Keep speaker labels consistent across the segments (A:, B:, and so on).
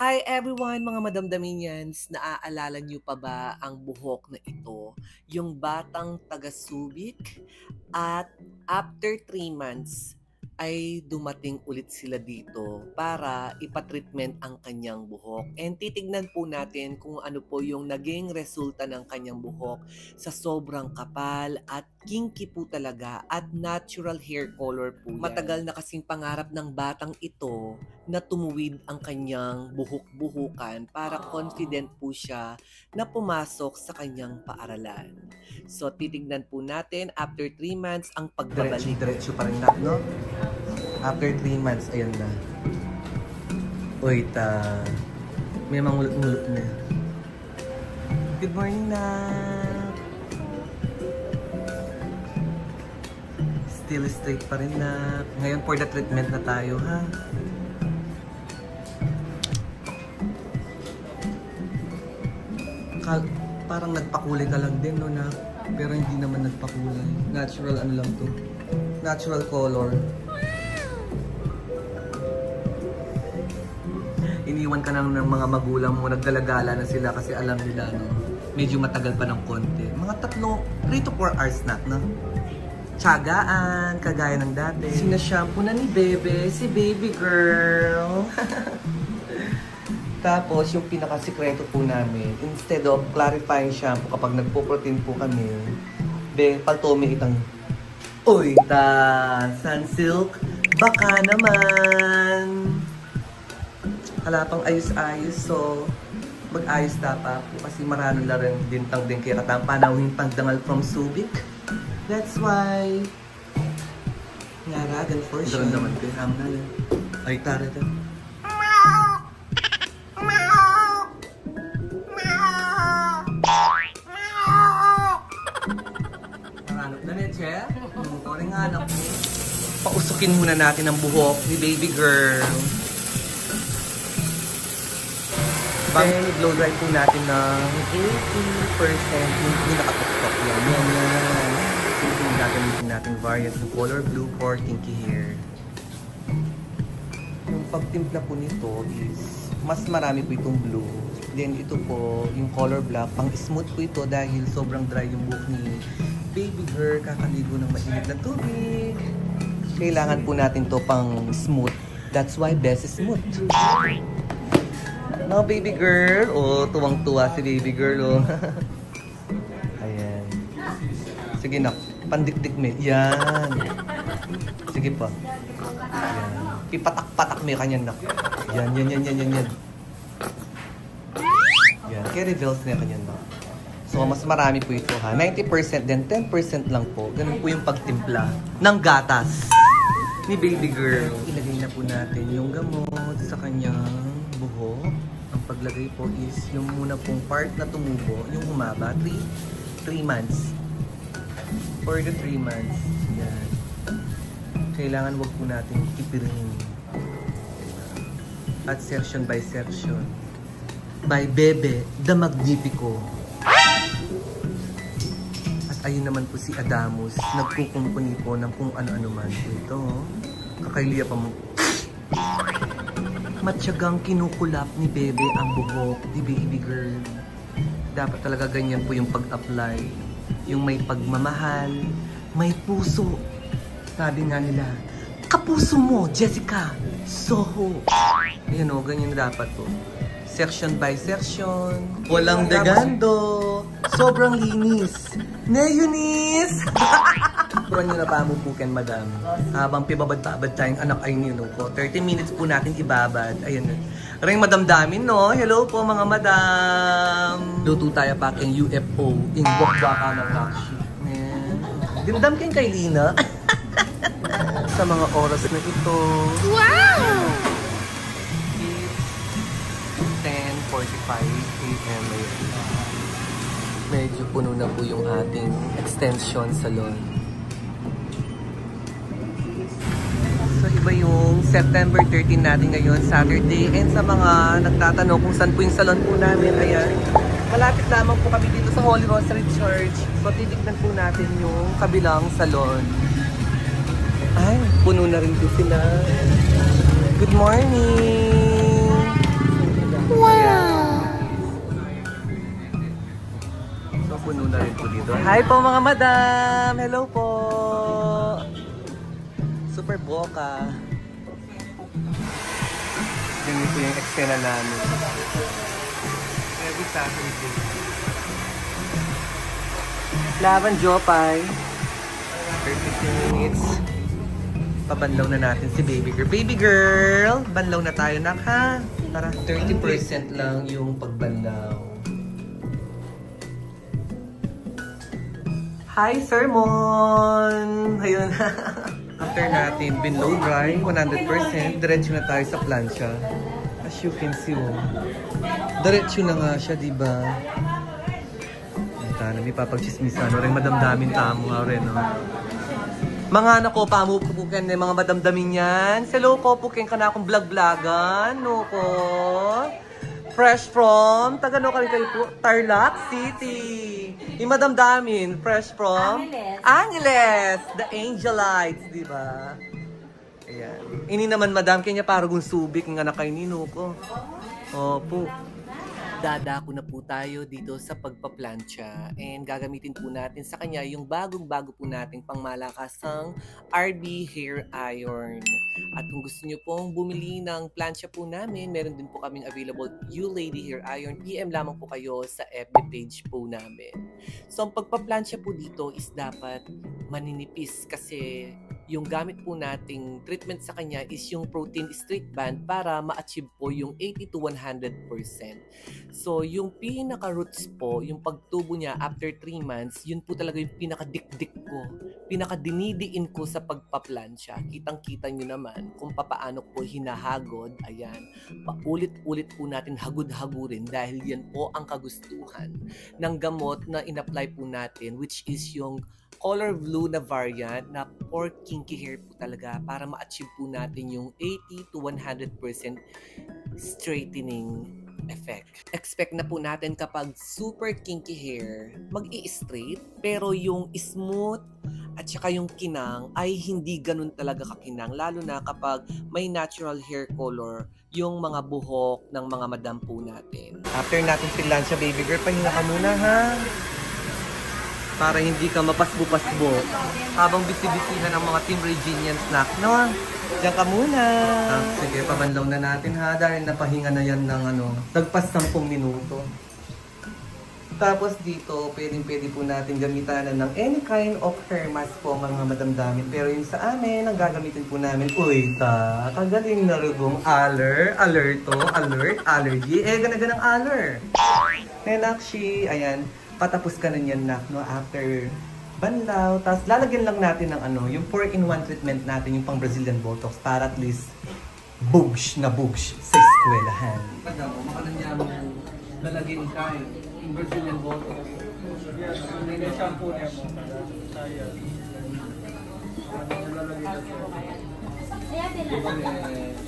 A: Hi everyone mga madamdaminians! Naaalala niyo pa ba ang buhok na ito? Yung batang taga-Subic at after 3 months ay dumating ulit sila dito para ipatreatment ang kanyang buhok. And titignan po natin kung ano po yung naging resulta ng kanyang buhok sa sobrang kapal at kinky po talaga at natural hair color po yan. Matagal na kasing pangarap ng batang ito na tumuwid ang kanyang buhok-buhukan para confident po siya na pumasok sa kanyang paaralan. So titignan po natin after 3 months ang pagbabalik.
B: Diretso pa rin na, no? After 3 months, ayun na. Uy, may mangulot-ngulot na. Good morning na. Still straight pa rin na. Ngayon for the treatment na tayo, ha? Parang nagpakulay ka lang din, no, na? Pero hindi naman nagpakulay. Natural ano lang to. Natural color. Iniwan ka ng mga magulang mo, naggalagala na sila kasi alam nila, no, medyo matagal pa ng konti. Mga 3 to 4 hours na, no? Tiyagaan, kagaya ng dati. Sinashampoo na ni Bebe, si baby girl. Tapos, yung pinakasikreto po namin, instead of clarifying shampoo kapag nagpo-protein po kami, paltome itang, uy, Sunsilk, baka naman. Wala pang ayos-ayos, so mag-ayos tapa po kasi marami na rin dintang din kaya katampanawin pangdangal from Subic. That's why ngaragan for sure. Doon naman ko yung hamna yan. Ay, tara ito. Maranap na niya, Che. Ito rin nga anak mo. Pausukin muna natin ang buhok ni baby girl. Then, i-blow dry po natin ng 80%. Hindi nakatok-tok yan. Yan. Silipin natin variant ng color blue for kinky hair. Yung pagtimpla po nito is, mas marami po itong blue. Then, ito po, yung color black, pang smooth po ito dahil sobrang dry yung buhok ni baby girl. Kakaligo ng mainit na tubig. Kailangan po natin to pang smooth. That's why best is smooth. No, baby girl. Oh, tuwang-tuwa si baby girl, oh. Ayan. Sige, nak. Pandikdik me. Yan. Sige pa. Yan. Pipatak-patak me kanyan, nak. Yan. Yan. Kaya reveals na kanyan, nak. So, mas marami po ito, ha. 90% then 10% lang po. Ganun po yung pagtimpla ng gatas ni baby girl. Ilagay na po natin yung gamot sa kanyang buhok. Ang paglagay po is yung muna pong part na tumubo, yung humaba, 3 months. For the 3 months, yan. Kailangan wag po natin ipirin. At section by section. By Bebe, the Magnifico. At ayun naman po si Adamus, nagkukumpuni po ng kung ano-ano man po ito. Kakailia pa mo. Matyagang kinukulap ni Bebe ang buhok ni baby girl. Dapat talaga ganyan po yung pag-apply. Yung may pagmamahal, may puso. Sabi nga nila, kapuso mo, Jessica, Soho. Ayan o, ganyan dapat po. Section by section. Walang degando. Sobrang linis. Ne, Eunice! Turuan nyo na pamupukin, madam. Habang pibabad-babad tayong anak ay nino ko. 30 minutes po natin ibabad. Ayun. Ring madamdamin, no? Hello po, mga madam. Luto tayo pa kayong UFO. Ingbok baka ng taxi. Dindam kayong kay Lina. Sa mga oras na ito. Wow! It's 10:45 AM. Medyo puno na po yung ating extension salon. So iba yung September 13 natin ngayon, Saturday. And sa mga nagtatanong kung saan po yung salon po namin, ayan. Malapit lamang po kami dito sa Holy Rosary Church. So titignan po natin yung kabilang salon. Ay, puno na rin po sila. Good morning! Hi po mga madam! Hello po! Super boka. Ganito yung eksena namin. Every Saturday. Laban Jopay. 32 minutes. Pabanlaw na natin si baby girl. Baby girl! Banlaw na tayo nak ha? Para 30% lang yung pagbanlaw. Hi, Sermon! Ayun. After natin binlow dry, 100%, diretso na tayo sa plancha. As you can see, oh. Diretso na nga siya, diba? Ito na, may papagchismisan. Rin madamdamin tamo nga rin, no? Mga anak ko, pamupukin na mga madamdamin yan. Hello ko, pukin ka na akong vlog-vlogan. No ko. Fresh from, taga-no ka rin kayo po, Tarlac City. Yung madamdamin, fresh from Angeles. The Angelites, di ba? Ayan. Ini naman madam, kanya parang subik ng anak kay Nino ko. Opo. Dadako na po tayo dito sa pagpaplansya and gagamitin po natin sa kanya yung bagong-bago po nating pangmalakasang RB Hair Iron. At kung gusto nyo pong bumili ng plansya po namin, meron din po kaming available You Lady Hair Iron. PM lamang po kayo sa FB page po namin. So ang pagpaplansya po dito is dapat maninipis kasi yung gamit po nating treatment sa kanya is yung protein streak band para ma-achieve po yung 80 to 100%. So yung pinaka-roots po, yung pagtubo niya after 3 months, yun po talaga yung pinaka-dikdik ko, pinaka-dinidiin ko sa pagpaplansya. Kitang-kita nyo naman kung papaano ko hinahagod. Ayan, paulit-ulit po natin hagod-hagurin dahil yan po ang kagustuhan ng gamot na in-apply po natin, which is yung color blue na variant na for kinky hair po talaga para ma-achieve po natin yung 80 to 100% straightening effect. Expect na po natin kapag super kinky hair, mag-i-straight, pero yung smooth at saka yung kinang ay hindi ganun talaga kakinang, lalo na kapag may natural hair color yung mga buhok ng mga madam po natin. After natin pilansya, baby girl, pahinga ka muna ha? Para hindi ka mapasbo-pasbo habang bisi-bisihan ng mga Team Reginian snack, no? Diyan ka muna. Sige, pabanlaw na natin ha dahil napahinga na yan ng nagpas 10 minuto. Tapos dito, pwede po natin gamitan ng any kind of hair mask po mga madamdamin. Pero yung sa amin, ang gagamitin po namin, uy, kagaling na rugong alerto, alert, allergy, ganaganang aller. Nenakshi, ayan. Patapos ka na yan no, after banlaw. Tapos lalagyan lang natin ng yung 4-in-1 treatment natin, yung pang Brazilian Botox para at least bugs sa eskwelahan. Madam, makanan niya mo lalagyan ka yung Brazilian Botox.
C: Yes, hindi na shampoo niya mo.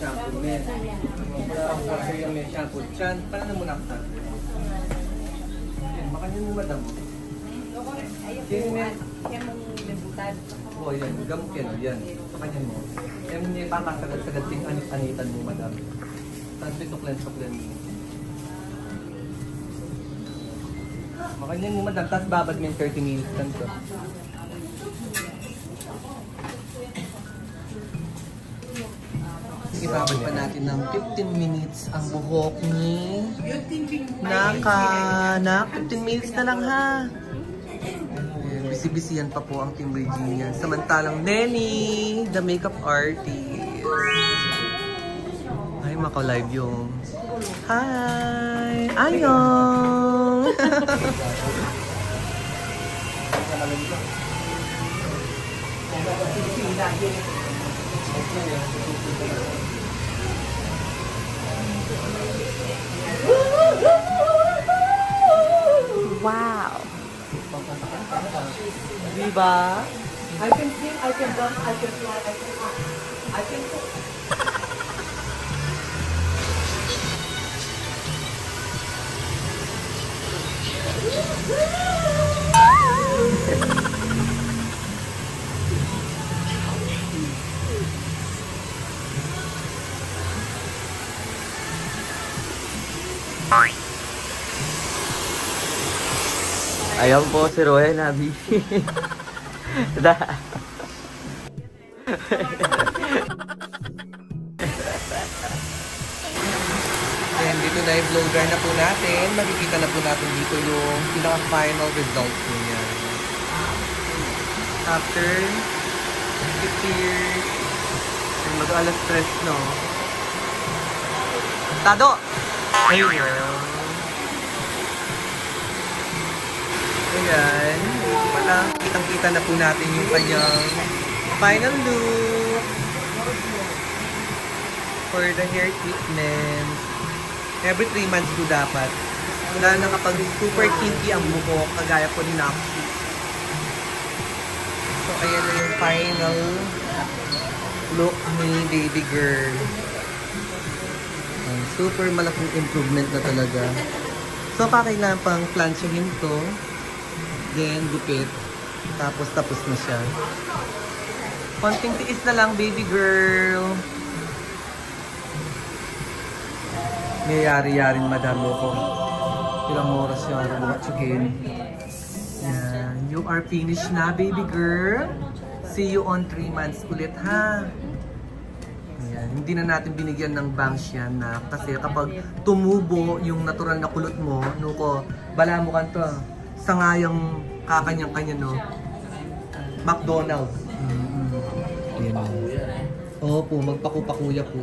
B: Shampoo men. Kasi yung may shampoo. Chan, paano mo nakita? Makanya mo madam. Sino mo?
D: Yan mong debutan.
B: Oo, yan. Gamot yan. Yan. Pakanya mo. Yan yung papasagad-sagad ting anit-anitan mo madam. Tapos pituklan mo. Makanya mo madam. Tapos babad mo yung 30 minutes ganito. Ibabad pa natin ng 15 minutes ang buhok ni Naka. 15 minutes na lang ha. Bisi-bisihan pa po ang Team Reginian. Samantalang Nenny, the makeup artist. Ay, maka-live yung hi! Annyeong!
D: Wow!
B: Diba? I can sing, I can dance, I can fly, I can act, I can cook. Ayan po si Roy Nabi.
A: And dito na i-blow dry na po natin. Makikita na po natin dito yung pinaka-final result po niya.
B: After 50 years, mag-alas stress, no? Tado! Ayun. Ayan. Dito pala, kitang-kita na po natin yung kanyang final look for the hair treatment. Every 3 months po dapat. Wala na kapag super kinky ang buhok, kagaya po ni Nakshi.
A: So, ayan na yung final look ni baby girl.
B: Super malaking improvement na talaga. So, kailangan pang planchahin to. Then, gupit. Tapos na siya. Konting tiis na lang, baby girl. May yari-yarin madamo ko. Ilang oras yung watsukin. Yan. You are finished na, baby girl. See you on 3 months ulit, ha? Ayan. Hindi na natin binigyan ng bangs yan na kasi kapag tumubo yung natural na kulot mo, nuko, bala mo kanto. Sangayang kakanyang-kanya, no? McDonald's. Ayan. Opo, magpakupakuya po.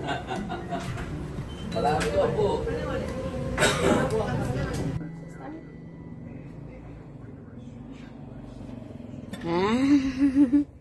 C: Malaki po.
D: Ah.